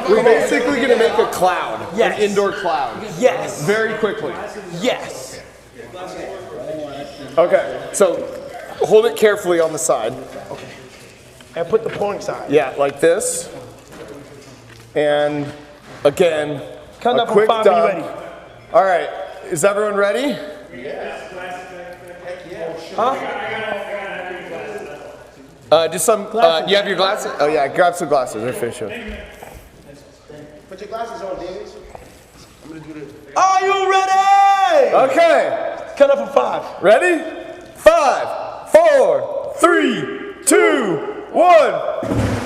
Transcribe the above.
We're basically going to make a cloud, Yes. an indoor cloud. Yes. Very quickly. Yes. Okay, so hold it carefully on the side. And put the point side. Yeah, like this. And again, Count a up from quick 5 when you're dunk. ready. All right, is everyone ready? Huh? Just some, you have your glasses? Oh yeah, grab some glasses, they're official. Put your glasses on, Davis. I'm gonna do this. Are you ready? Okay, Count up from 5. ready? 5, 4, 3, 2, 1.